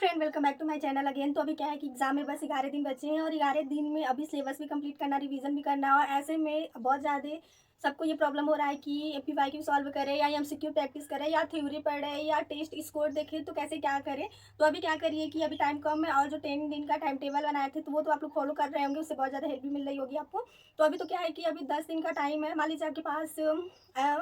Friend, welcome back to my channel again. तो अभी क्या है कि एग्जाम में बस 11 दिन बचे हैं और 11 दिन में अभी सिलेबस भी कंप्लीट करना, रिवीजन भी करना। और ऐसे में बहुत ज़्यादा सबको ये प्रॉब्लम हो रहा है कि पीवाईक्यू सॉल्व करें या एमसीक्यू प्रैक्टिस करें या थ्योरी पढ़े या टेस्ट स्कोर देखें, तो कैसे क्या करें। तो अभी क्या करिए कि अभी टाइम कम है और जो 10 दिन का टाइम टेबल बनाए थे तो वो तो आप लोग फॉलो कर रहे होंगे, उससे बहुत ज़्यादा हेल्प भी मिल रही होगी आपको। तो अभी तो क्या है कि अभी 10 दिन का टाइम है, मान लीजिए आपके पास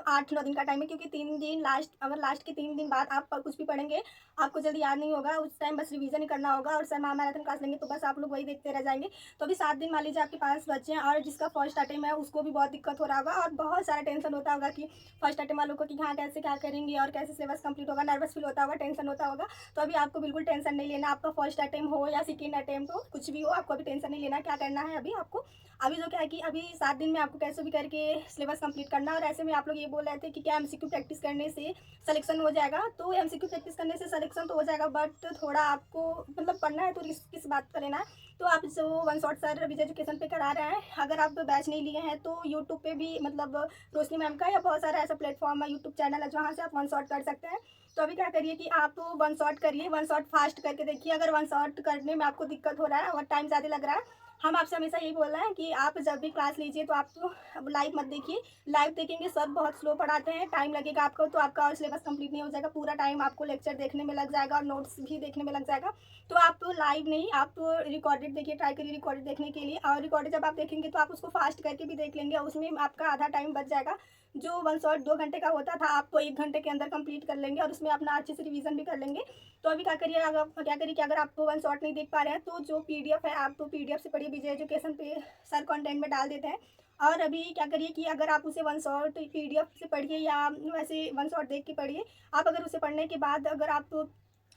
8-9 दिन का टाइम है, क्योंकि 3 दिन लास्ट, अगर लास्ट के 3 दिन बाद आप कुछ भी पढ़ेंगे आपको जल्दी याद नहीं होगा, उस टाइम बस रिवीजन ही करना होगा और सर मैराथन क्लास लेंगे तो बस आप लोग वही देखते रह जाएंगे। तो अभी 7 दिन मान लीजिए आपके पास बच्चे हैं और जिसका फर्स्ट अटेम्प्ट है उसको भी बहुत दिक्कत हो रहा होगा और बहुत सारा टेंशन होता होगा कि फर्स्ट अटेम्प्ट वालों को कि हाँ कैसे क्या करेंगे और कैसे सिलेबस कंप्लीट होगा, नर्वस फील होता होगा, टेंशन होता होगा। तो अभी आपको बिल्कुल टेंशन नहीं लेना, आपका फर्स्ट अटेम्प्ट हो या सेकेंड अटेम्प्ट हो, कुछ भी हो, आपको अभी टेंशन नहीं लेना। क्या करना है अभी आपको, अभी जो क्या है कि अभी 7 दिन में आपको कैसे भी करके सिलेबस कंप्लीट करना। और ऐसे में आप लोग ये बोल रहे थे कि क्या एमसीक्यू प्रैक्टिस करने से सिलेक्शन हो जाएगा। तो एमसीक्यू प्रैक्टिस करने से सिलेक्शन तो हो जाएगा, बट थोड़ा आपको मतलब पढ़ना है तो रिस्क किस बात का लेना है। तो आप जो वन शॉट सर विजय एजुकेशन पे करा रहे हैं, अगर आप बैच नहीं लिए हैं तो यूट्यूब पे भी मतलब रोशनी मैम का या बहुत सारा ऐसा प्लेटफॉर्म है, यूट्यूब चैनल है जहाँ से आप वन शॉट कर सकते हैं। तो अभी क्या करिए कि आप वन शॉट करिए, वन शॉट फास्ट करके देखिए। अगर वन शॉट करने में आपको दिक्कत हो रहा है और टाइम ज़्यादा लग रहा है, हम आपसे हमेशा यही बोल रहे हैं कि आप जब भी क्लास लीजिए तो आप तो लाइव मत देखिए। लाइव देखेंगे सर बहुत स्लो पढ़ाते हैं, टाइम लगेगा आपको, तो आपका और सिलेबस कंप्लीट नहीं हो जाएगा, पूरा टाइम आपको लेक्चर देखने में लग जाएगा और नोट्स भी देखने में लग जाएगा। तो आप तो लाइव नहीं, आप तो रिकॉर्डेड देखिए, ट्राई करिए रिकॉर्डेड देखने के लिए। और रिकॉर्डेड जब आप देखेंगे तो आप उसको फास्ट करके भी देख लेंगे, उसमें आपका आधा टाइम बच जाएगा। जो वन शॉट 2 घंटे का होता था आप तो 1 घंटे के अंदर कंप्लीट कर लेंगे और उसमें अपना अच्छे से रिवीजन भी कर लेंगे। तो अभी क्या करिए कि अगर आप वन शॉट नहीं देख पा रहे हैं तो जो पीडीएफ है आप तो पीडीएफ से पढ़िए, विजय एजुकेशन पे सर कंटेंट में डाल देते हैं। और अभी क्या करिए कि अगर आप उसे वन शॉट पीडीएफ से पढ़िए या वैसे वन शॉट देख के पढ़िए। आप अगर उसे पढ़ने के बाद अगर आप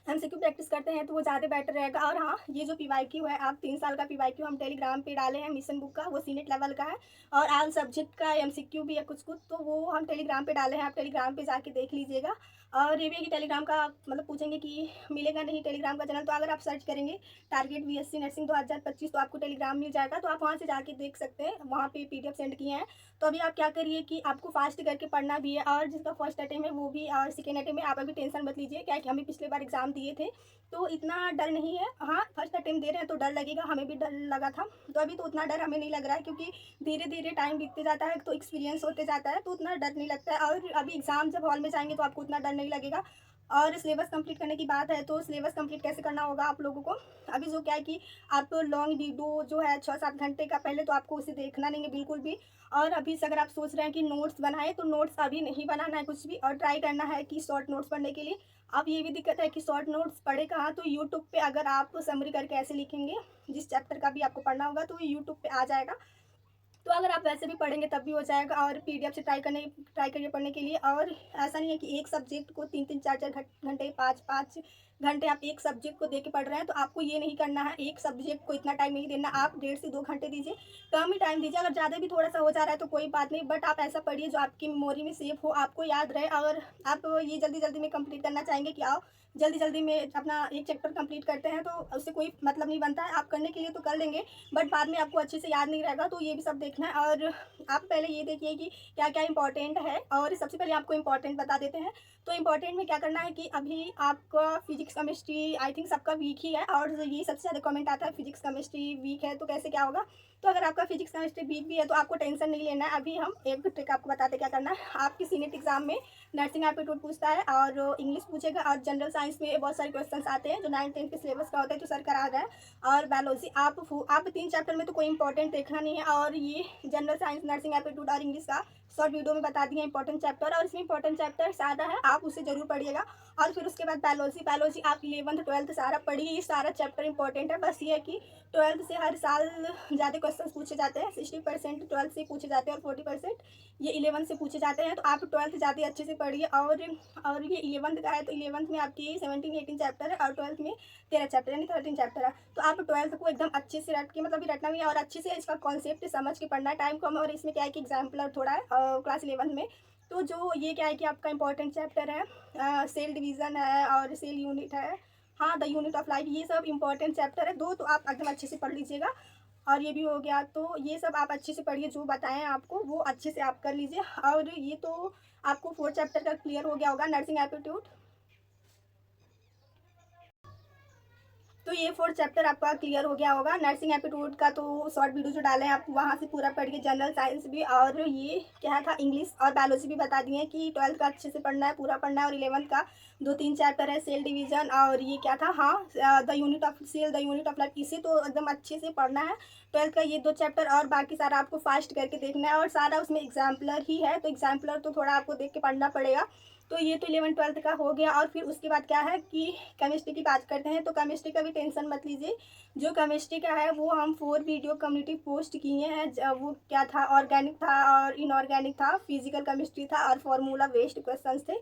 एमसीक्यू प्रैक्टिस करते हैं तो वो ज़्यादा बेटर रहेगा। और हाँ, ये जो पीवाईक्यू है, आप 3 साल का पीवाईक्यू हम टेलीग्राम पे डाले हैं, मिशन बुक का, वो सीनेट लेवल का है। और आल सब्जेक्ट का एमसीक्यू भी है कुछ कुछ, तो वो हम टेलीग्राम पे डाले हैं, आप टेलीग्राम पे जाके देख लीजिएगा। और ये भी है कि टेलीग्राम का मतलब पूछेंगे कि मिलेगा नहीं टेलीग्राम का चैनल, तो अगर आप सर्च करेंगे टारगेट बीएससी नर्सिंग 2025 तो आपको टेलीग्राम मिल जाएगा, तो आप वहाँ से जाके देख सकते हैं, वहाँ पे पीडीएफ सेंड किए हैं। तो अभी आप क्या करिए कि आपको फास्ट करके पढ़ना भी है और जिसका फर्स्ट अटेम्प्ट है वो भी, और सेकेंड अटेम्प्ट में आप अभी टेंशन मत लीजिए, क्या कि हम भी पिछले बार एग्जाम दिए थे तो इतना डर नहीं है। हाँ, फर्स्ट अटेम्प्ट दे रहे हैं तो डर लगेगा, हमें भी डर लगा था। तो अभी तो उतना डर हमें नहीं लग रहा है, क्योंकि धीरे धीरे टाइम बीतते जाता है तो एक्सपीरियंस होते जाता है, तो उतना डर नहीं लगता है। और अभी एग्जाम जब हॉल में जाएंगे तो आपको उतना डर नहीं लगेगा। और सिलेबस कंप्लीट करने की बात है तो सिलेबस कंप्लीट कैसे करना होगा आप लोगों को, अभी जो क्या है कि आप लॉन्ग वीडियो जो है 6-7 घंटे का, पहले तो आपको उसे देखना नहीं है बिल्कुल भी। और अभी से अगर आप सोच रहे हैं कि नोट्स बनाए तो नोट्स अभी नहीं बनाना है कुछ भी, और ट्राई करना है कि शॉर्ट नोट्स पढ़ने के लिए। अब ये भी दिक्कत है कि शॉर्ट नोट्स पढ़े कहाँ, तो यूट्यूब पे अगर आप समरी करके ऐसे लिखेंगे, जिस चैप्टर का भी आपको पढ़ना होगा तो यूट्यूब पे आ जाएगा। तो अगर आप वैसे भी पढ़ेंगे तब भी हो जाएगा। और पीडीएफ से ट्राई करिए पढ़ने के लिए। और ऐसा नहीं है कि एक सब्जेक्ट को 3-3 4-4 घंटे, 5-5 घंटे आप एक सब्जेक्ट को दे के पढ़ रहे हैं, तो आपको ये नहीं करना है, एक सब्जेक्ट को इतना टाइम नहीं देना, आप 1.5 से 2 घंटे दीजिए, कम ही टाइम दीजिए। अगर ज़्यादा भी थोड़ा सा हो जा रहा है तो कोई बात नहीं, बट आप ऐसा पढ़िए जो आपकी मेमोरी में सेव हो, आपको याद रहे। और आप ये जल्दी जल्दी में कंप्लीट करना चाहेंगे कि आओ जल्दी जल्दी में अपना एक चैप्टर कंप्लीट करते हैं, तो उससे कोई मतलब नहीं बनता है। आप करने के लिए तो कर लेंगे बट बाद में आपको अच्छे से याद नहीं रहेगा, तो ये भी सब देखना है। और आप पहले ये देखिए कि क्या क्या इंपॉर्टेंट है, और सबसे पहले आपको इंपॉर्टेंट बता देते हैं। तो इंपॉर्टेंट में क्या करना है कि अभी आपका फिजिक्स केमिस्ट्री आई थिंक सबका वीक ही है, और ये सबसे ज़्यादा कमेंट आता है फिजिक्स केमिस्ट्री वीक है तो कैसे क्या होगा। तो अगर आपका फिजिक्स केमिस्ट्री वीक भी है तो आपको टेंशन नहीं लेना है। अभी हम एक ट्रिक आपको बताते क्या करना है। आपकी सीनेट एग्जाम में नर्सिंग एप्टीट्यूड पूछता है और इंग्लिश पूछेगा, और जनरल साइंस में बहुत सारे क्वेश्चंस आते हैं जो 9th-10th के सिलेबस का होता है, जो सर करा रहा है। और बायोलॉजी आप 3 चैप्टर में तो कोई इंपॉर्टेंट देखना नहीं है, और ये जनरल साइंस, नर्सिंग एप्टीट्यूड और इंग्लिश का शॉर्ट वीडियो में बता दिए इंपॉर्टेंट चैप्टर, और इसमें इंपॉर्टेंट चैप्टर ज़्यादा है, आप उसे जरूर पढ़िएगा। और फिर उसके बाद बायोलॉजी आप 11th-12th सारा पढ़िए, ये सारा चैप्टर इंपॉर्टेंट है। बस ये है कि 12th से हर साल ज़्यादा क्वेश्चन पूछे जाते हैं, 60% 12th से पूछे जाते हैं और 40% ये 11th से पूछे जाते हैं। तो आप 12th ज़्यादा अच्छे से पढ़िए। और ये 11th का है तो 11th में आपकी 17-18 चैप्टर है और 12th में 13 चैप्टर यानी 13 चैप्टर है। तो आप 12th को एकदम अच्छे से रट के, मतलब रटना भी है और अच्छे से इसका कॉन्सेप्ट समझ के पढ़ना है, टाइम कम है। और इसमें क्या है कि एग्जाम्पलर थोड़ा है क्लास 11th में। तो जो ये क्या है कि आपका इंपॉर्टेंट चैप्टर है, सेल डिवीज़न है और सेल यूनिट है, हाँ द यूनिट ऑफ लाइफ, ये सब इंपॉर्टेंट चैप्टर है दो, तो आप एकदम अच्छे से पढ़ लीजिएगा। और ये भी हो गया, तो ये सब आप अच्छे से पढ़िए, जो बताएं आपको वो अच्छे से आप कर लीजिए। और ये तो आपको 4 चैप्टर का क्लियर हो गया होगा, नर्सिंग एप्टीट्यूड। तो ये 4 चैप्टर आपका क्लियर हो गया होगा। नर्सिंग एप्टीट्यूड का तो शॉर्ट वीडियो जो डाले हैं आप वहाँ से पूरा पढ़िए, जनरल साइंस भी, और ये क्या था इंग्लिश और बायोलॉजी भी बता दिए कि 12th का अच्छे से पढ़ना है, पूरा पढ़ना है। और 11th का 2-3 चैप्टर है, सेल डिवीजन और ये क्या था, हाँ the unit of cell, the unit of life, इसे तो एकदम अच्छे से पढ़ना है। 12th का ये 2 चैप्टर और बाकी सारा आपको फास्ट करके देखना है, और सारा उसमें एग्जाम्पलर ही है, तो एग्जाम्पलर तो थोड़ा आपको देख के पढ़ना पड़ेगा। तो ये तो 11th-12th का हो गया। और फिर उसके बाद क्या है कि केमिस्ट्री की बात करते हैं। तो केमिस्ट्री का भी टेंशन मत लीजिए, जो केमिस्ट्री का है वो हम 4 वीडियो कम्युनिटी पोस्ट किए हैं। वो क्या था, ऑर्गेनिक था और इनऑर्गेनिक था, फिजिकल केमिस्ट्री था और फार्मूला बेस्ड क्वेश्चंस थे।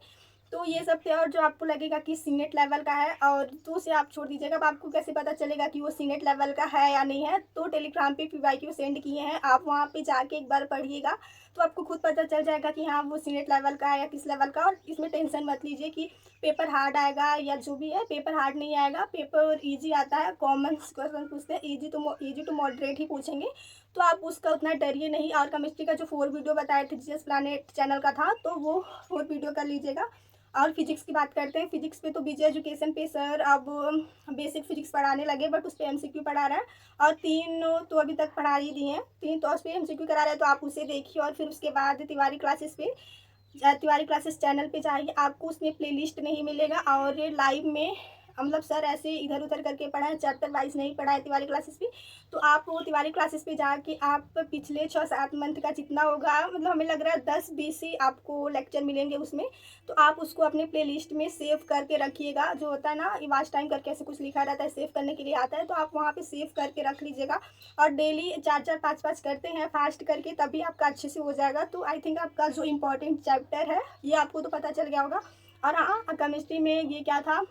तो ये सब थे। और जो आपको लगेगा कि सीनेट लेवल का है और तो उसे आप छोड़ दीजिएगा। अब आपको कैसे पता चलेगा कि वो सीनेट लेवल का है या नहीं है, तो टेलीग्राम पे पीवाईक्यू सेंड किए हैं, आप वहाँ पे जाके एक बार पढ़िएगा तो आपको खुद पता चल जाएगा कि हाँ वो सीनेट लेवल का है या किस लेवल का। और इसमें टेंशन मत लीजिए कि पेपर हार्ड आएगा या जो भी है, पेपर हार्ड नहीं आएगा, पेपर ईजी आता है। कॉमन क्वेश्चन पूछते हैं, ईजी टू मॉडरेट ही पूछेंगे, तो आप उसका उतना डरिए नहीं। और केमिस्ट्री का जो 4 वीडियो बताए थे जीएस प्लैनेट चैनल का था, तो वो 4 वीडियो कर लीजिएगा। और फिजिक्स की बात करते हैं। फिजिक्स पे तो बीजे एजुकेशन पे सर अब बेसिक फिजिक्स पढ़ाने लगे, बट उस पर एमसीक्यू पढ़ा रहा है, और 3 तो अभी तक पढ़ा ही दिए हैं, 3 तो उस पर एमसीक्यू करा रहे हैं, तो आप उसे देखिए। और फिर उसके बाद तिवारी क्लासेस चैनल पे जाइए, आपको उसमें प्लेलिस्ट नहीं मिलेगा, और लाइव में मतलब सर ऐसे इधर उधर करके पढ़ाएं, चैप्टर वाइज नहीं पढ़ाए तिवारी क्लासेस पे। तो आप वो तिवारी क्लासेस पे जाके आप पिछले 6-7 मंथ का जितना होगा, मतलब हमें लग रहा है 10-20 ही आपको लेक्चर मिलेंगे उसमें, तो आप उसको अपने प्लेलिस्ट में सेव करके रखिएगा। जो होता है ना वॉच टाइम करके ऐसे कुछ लिखा रहता है, सेव करने के लिए आता है, तो आप वहाँ पे सेव करके रख लीजिएगा। और डेली 4-4 5-5 करते हैं फास्ट करके, तभी आपका अच्छे से हो जाएगा। तो आई थिंक आपका जो इम्पोर्टेंट चैप्टर है ये आपको तो पता चल गया होगा। और हाँ, केमिस्ट्री में ये क्या था,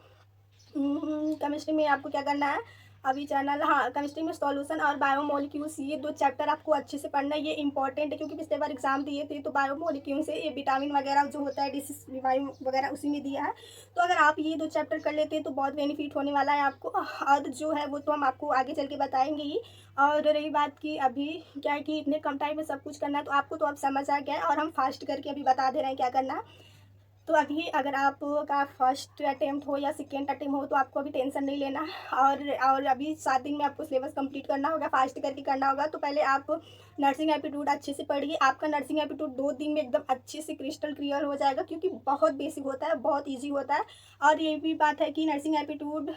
केमिस्ट्री में आपको क्या करना है अभी चैनल, हाँ केमिस्ट्री में सॉल्यूशन और बायोमोलिक्यूल्स, ये 2 चैप्टर आपको अच्छे से पढ़ना है। ये इंपॉर्टेंट है क्योंकि पिछले बार एग्जाम दिए थे तो बायोमोलिक्यूल से ये विटामिन वगैरह जो होता है, डिसीज विटामिन वगैरह उसी में दिया है। तो अगर आप ये 2 चैप्टर कर लेते हैं तो बहुत बेनिफिट होने वाला है आपको। और जो है वो तो हम आपको आगे चल के बताएंगे ही। और रही बात की अभी क्या है कि इतने कम टाइम में सब कुछ करना है, तो आपको तो अब समझ आ गया है, और हम फास्ट करके अभी बता दे रहे हैं क्या करना है। तो अभी अगर आपका फर्स्ट अटेम्प्ट हो या सेकेंड अटेम्प्ट हो तो आपको अभी टेंशन नहीं लेना है। और अभी 7 दिन में आपको सिलेबस कंप्लीट करना होगा, फास्ट करके करना होगा। तो पहले आप नर्सिंग एप्टीट्यूड अच्छे से पढ़िए। आपका नर्सिंग एप्टीट्यूड 2 दिन में एकदम अच्छे से क्रिस्टल क्लियर हो जाएगा, क्योंकि बहुत बेसिक होता है, बहुत ईजी होता है। और ये भी बात है कि नर्सिंग एप्टीट्यूड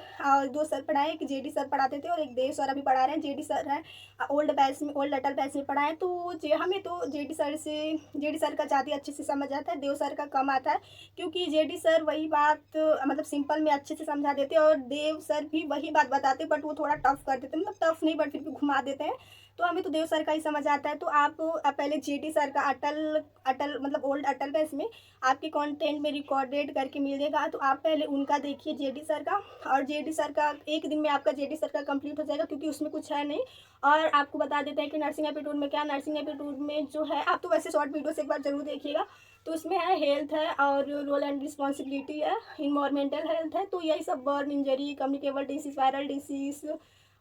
2 सर पढ़ाए, एक जेडी सर पढ़ाते थे और एक देव सर अभी पढ़ा रहे हैं। जेडी सर हैं ओल्ड बैच में, ओल्ड अटल बैच में पढ़ाएं, तो हमें तो जेडी सर का ज़्यादा अच्छे से समझ आता है, देव सर का कम आता है, क्योंकि जेडी सर वही बात मतलब सिंपल में अच्छे से समझा देते हैं, और देव सर भी वही बात बताते, बट वो थोड़ा टफ कर देते हैं, मतलब टफ नहीं बट फिर भी घुमा देते हैं। तो हमें तो देव सर का ही समझ आता है। तो आप पहले जेडी सर का अटल मतलब ओल्ड अटल बैच में आपके कंटेंट में रिकॉर्डेड करके मिलेगा, तो आप पहले उनका देखिए जेडी सर का। और जेडी सर का एक दिन में आपका जेडी सर का कंप्लीट हो जाएगा, क्योंकि उसमें कुछ है नहीं। और आपको बता देते हैं कि नर्सिंग एप्टीट्यूड में क्या, नर्सिंग एप्टीट्यूड में जो है, आप तो वैसे शॉर्ट वीडियो से एक बार जरूर देखिएगा। तो उसमें है हेल्थ है और रोल एंड रिस्पॉन्सिबिलिटी है, इन्वायरमेंटल हेल्थ है, तो यही सब burn injury, communicable disease, viral disease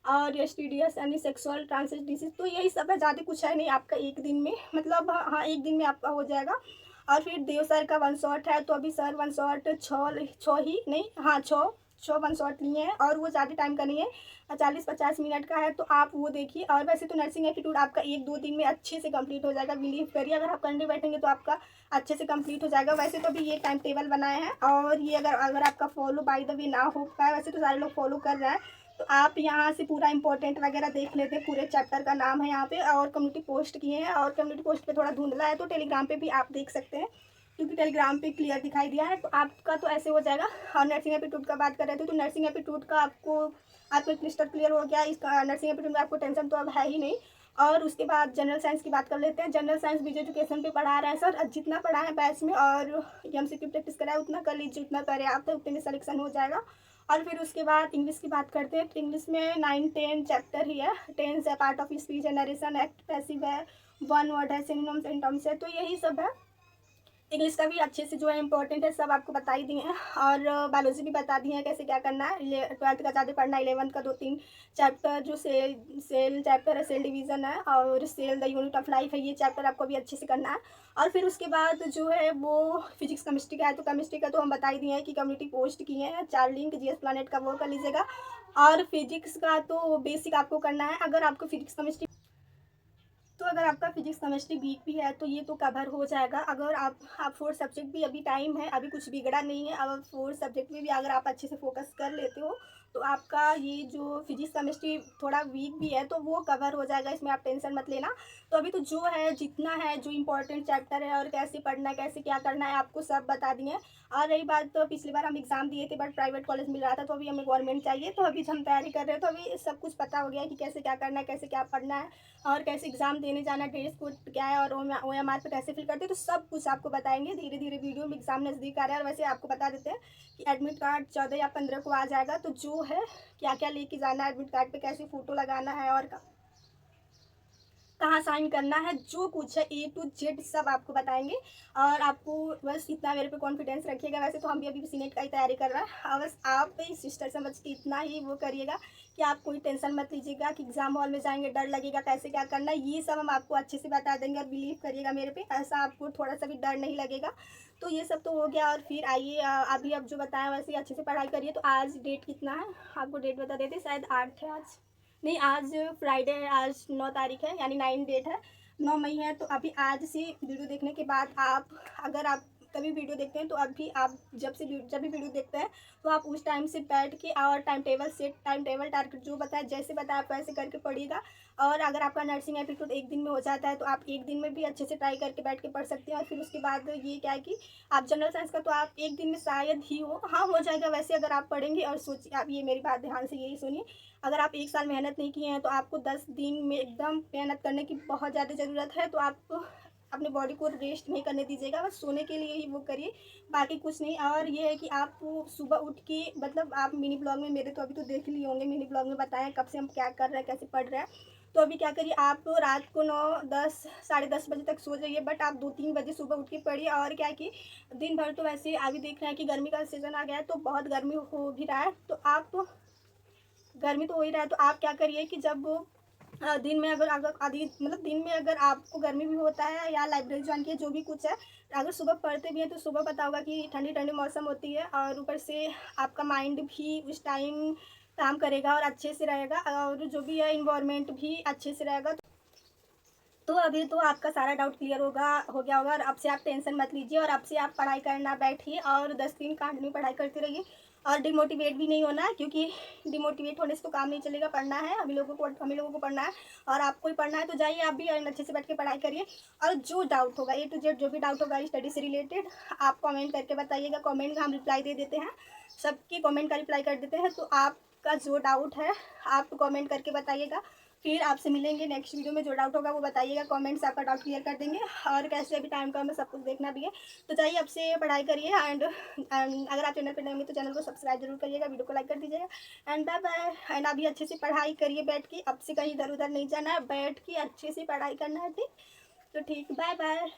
और एसटीडीएस यानी सेक्सुअल ट्रांसमिटेड डिसीज, तो यही सब है, ज़्यादा कुछ है नहीं आपका एक दिन में, मतलब हाँ एक दिन में आपका हो जाएगा। और फिर देव सर का 1 शॉट है, तो अभी सर 1 शॉट 6 ही नहीं, हाँ 6 1 शॉट लिए हैं, और वो ज़्यादा टाइम का नहीं है, 40-50 मिनट का है, तो आप वो देखिए। और वैसे तो नर्सिंग एप्टीट्यूड आपका 1-2 दिन में अच्छे से कंप्लीट हो जाएगा, बिलीव करिए, अगर आप करने बैठेंगे तो आपका अच्छे से कंप्लीट हो जाएगा। वैसे तो अभी ये टाइम टेबल बनाए हैं, और ये अगर आपका फॉलो बाय द वे ना हो पाए, वैसे तो सारे लोग फॉलो कर रहे हैं, तो आप यहाँ से पूरा इंपॉर्टेंट वगैरह देख लेते हैं, पूरे चैप्टर का नाम है यहाँ पे, और कम्युनिटी पोस्ट किए हैं, और कम्युनिटी पोस्ट पे थोड़ा धुंधला है, तो टेलीग्राम पे भी आप देख सकते हैं, क्योंकि टेलीग्राम पे क्लियर दिखाई दिया है, तो आपका तो ऐसे हो जाएगा। और नर्सिंग एप्टीट्यूड का बात कर रहे थे, तो नर्सिंग एप्टीट्यूड का आपको क्लिस्टर क्लियर हो गया, इसका नर्सिंग एप्टीट्यूड में आपको टेंशन तो अब है ही नहीं। और उसके बाद जनरल साइंस की बात कर लेते हैं। जनरल साइंस बीजे एजुकेशन पे पढ़ा रहा है सर, जितना पढ़ा है बैच में और एमसीक्यू प्रैक्टिस कराए उतना कर लीजिए, उतना पर्याप्त है, उतने में सिलेक्शन हो जाएगा। और फिर उसके बाद इंग्लिश की बात करते हैं, तो इंग्लिश में 9-10 चैप्टर ही है। टेंस है, पार्ट ऑफ स्पीच है, नरेशन, एक्ट पैसिव है, वन वर्ड है, सिनोनिम्स एंटोनिम्स है, तो यही सब है। इंग्लिश का भी अच्छे से जो है इंपॉर्टेंट है सब आपको बता ही दिए हैं, और बायोलॉजी भी बता दी है कैसे क्या करना है। 12th का ज़्यादा पढ़ना है, 11th का 2-3 चैप्टर जो सेल चैप्टर है, सेल डिवीज़न है, और cell the unit of life है, ये चैप्टर आपको भी अच्छे से करना है। और फिर उसके बाद जो है वो फिजिक्स केमिस्ट्री का है, तो केमिस्ट्री का तो हम बता ही दिए हैं कि कम्युनिटी पोस्ट किए हैं 4 लिंक, जीएस प्लानेट का वो कर लीजिएगा। और फिजिक्स का तो बेसिक आपको करना है। अगर आपको फिजिक्स केमिस्ट्री तो अगर आपका फिजिक्स केमिस्ट्री वीक भी है तो ये तो कवर हो जाएगा। अगर आप 4 सब्जेक्ट भी, अभी टाइम है, अभी कुछ बिगड़ा नहीं है, अब 4 सब्जेक्ट में भी अगर आप अच्छे से फोकस कर लेते हो तो आपका ये जो फिजिक्स केमिस्ट्री थोड़ा वीक भी है तो वो कवर हो जाएगा, इसमें आप टेंशन मत लेना। तो अभी तो जो है जितना है, जो इंपॉर्टेंट चैप्टर है और कैसे पढ़ना है, कैसे क्या करना है, आपको सब बता दिए। और रही बात, तो पिछली बार हम एग्ज़ाम दिए थे बट प्राइवेट कॉलेज मिल रहा था, तो अभी हमें गवर्नमेंट चाहिए, तो अभी हम तैयारी कर रहे हैं, तो अभी सब कुछ पता हो गया है कि कैसे क्या करना है, कैसे क्या पढ़ना है, और कैसे एग्ज़ाम देने जाना, ड्रेस कोड क्या है, और OMR पे कैसे फिल करते हैं, तो सब कुछ आपको बताएंगे धीरे धीरे वीडियो में। एग्ज़ाम नज़दीक आ रहा है, और वैसे आपको बता देते हैं कि एडमिट कार्ड 14 या 15 को आ जाएगा, तो जो है क्या क्या लेके जाना है एडमिट कार्ड पे, कैसे फ़ोटो लगाना है, और कहाँ साइन करना है, जो कुछ है A to Z सब आपको बताएंगे। और आपको बस इतना मेरे पे कॉन्फिडेंस रखिएगा। वैसे तो हम भी अभी सीनेट का ही तैयारी कर रहे हैं, और बस आप सिस्टर समझ के इतना ही वो करिएगा कि आप कोई टेंशन मत लीजिएगा कि एग्ज़ाम हॉल में जाएंगे डर लगेगा, कैसे क्या करना है, ये सब हम आपको अच्छे से बता देंगे। और बिलीव करिएगा मेरे पे, ऐसा आपको थोड़ा सा भी डर नहीं लगेगा। तो ये सब तो हो गया। और फिर आइए, अभी अब जो बताया वैसे ही अच्छे से पढ़ाई करिए। तो आज डेट कितना है आपको डेट बता देते, शायद 8 है आज, नहीं आज फ्राइडे है, आज 9 तारीख है, यानी 9 डेट है, 9 मई है। तो अभी आज से वीडियो देखने के बाद आप, अगर आप तभी वीडियो देखते हैं तो अभी आप जब भी वीडियो देखते हैं तो आप उस टाइम से बैठ के और टाइम टेबल टारगेट जो बताया, जैसे बताया आप वैसे करके पढ़िएगा। और अगर आपका नर्सिंग एप्टीट्यूड एक दिन में हो जाता है तो आप एक दिन में भी अच्छे से ट्राई करके बैठ के पढ़ सकते हैं। और फिर उसके बाद ये क्या है कि आप जनरल साइंस का तो आप एक दिन में शायद ही हाँ हो जाएगा वैसे, अगर आप पढ़ेंगे। और सोचिए, आप ये मेरी बात ध्यान से यही सुनिए, अगर आप 1 साल मेहनत नहीं किए हैं तो आपको 10 दिन में एकदम मेहनत करने की बहुत ज़्यादा ज़रूरत है। तो आप अपने बॉडी को रेस्ट नहीं करने दीजिएगा, बस सोने के लिए ही वो करिए, बाकी कुछ नहीं। और ये है कि आप सुबह उठ के, मतलब आप मिनी ब्लॉग में, मेरे तो अभी तो देख लिए होंगे, मिनी ब्लॉग में बताएं कब से हम क्या कर रहे हैं, कैसे पढ़ रहे हैं। तो अभी क्या करिए, आप रात को 9-10 10:30 बजे तक सो जाइए, बट आप 2-3 बजे सुबह उठ के पढ़िए। और क्या है कि दिन भर तो वैसे अभी देख रहे हैं कि गर्मी का सीज़न आ गया है, तो बहुत गर्मी हो भी रहा है, तो आप गर्मी तो हो ही रहा है, तो आप क्या करिए कि जब दिन में अगर अगर आधी, मतलब दिन में अगर आपको गर्मी भी होता है या लाइब्रेरी ज्वाइन किए, जो भी कुछ है, अगर सुबह पढ़ते भी हैं तो सुबह पता होगा कि ठंडी ठंडी मौसम होती है, और ऊपर से आपका माइंड भी उस टाइम काम करेगा और अच्छे से रहेगा, और जो भी है इन्वायरमेंट भी अच्छे से रहेगा। तो अभी तो आपका सारा डाउट क्लियर हो गया होगा, और अब से आप टेंशन मत लीजिए, और अब से आप पढ़ाई करना बैठिए और 10 दिन कंटिन्यू पढ़ाई करते रहिए। और डिमोटिवेट भी नहीं होना है, क्योंकि डिमोटिवेट होने से तो काम नहीं चलेगा, पढ़ना है हम लोगों को पढ़ना है, और आपको ही पढ़ना है। तो जाइए आप भी अच्छे से बैठ के पढ़ाई करिए। और जो डाउट होगा A to Z, जो भी डाउट होगा स्टडी से रिलेटेड, आप कमेंट करके बताइएगा। कमेंट का हम रिप्लाई दे देते हैं, सबके कमेंट का रिप्लाई कर देते हैं। तो आपका जो डाउट है आप कमेंट करके बताइएगा, फिर आपसे मिलेंगे नेक्स्ट वीडियो में। जो डाउट होगा वो बताइएगा, कमेंट्स आपका डाउट क्लियर कर देंगे। और कैसे अभी टाइम का हमें सब कुछ देखना भी है। तो जाइए अब से पढ़ाई करिए, एंड अगर आप चैनल पर नए हैं तो चैनल को सब्सक्राइब जरूर करिएगा, वीडियो को लाइक कर दीजिएगा। And bye bye. एंड अभी अच्छे से पढ़ाई करिए बैठ के, अब से कहीं इधर उधर नहीं जाना है, बैठ के अच्छे से पढ़ाई करना है, ठीक। तो ठीक, बाय बाय।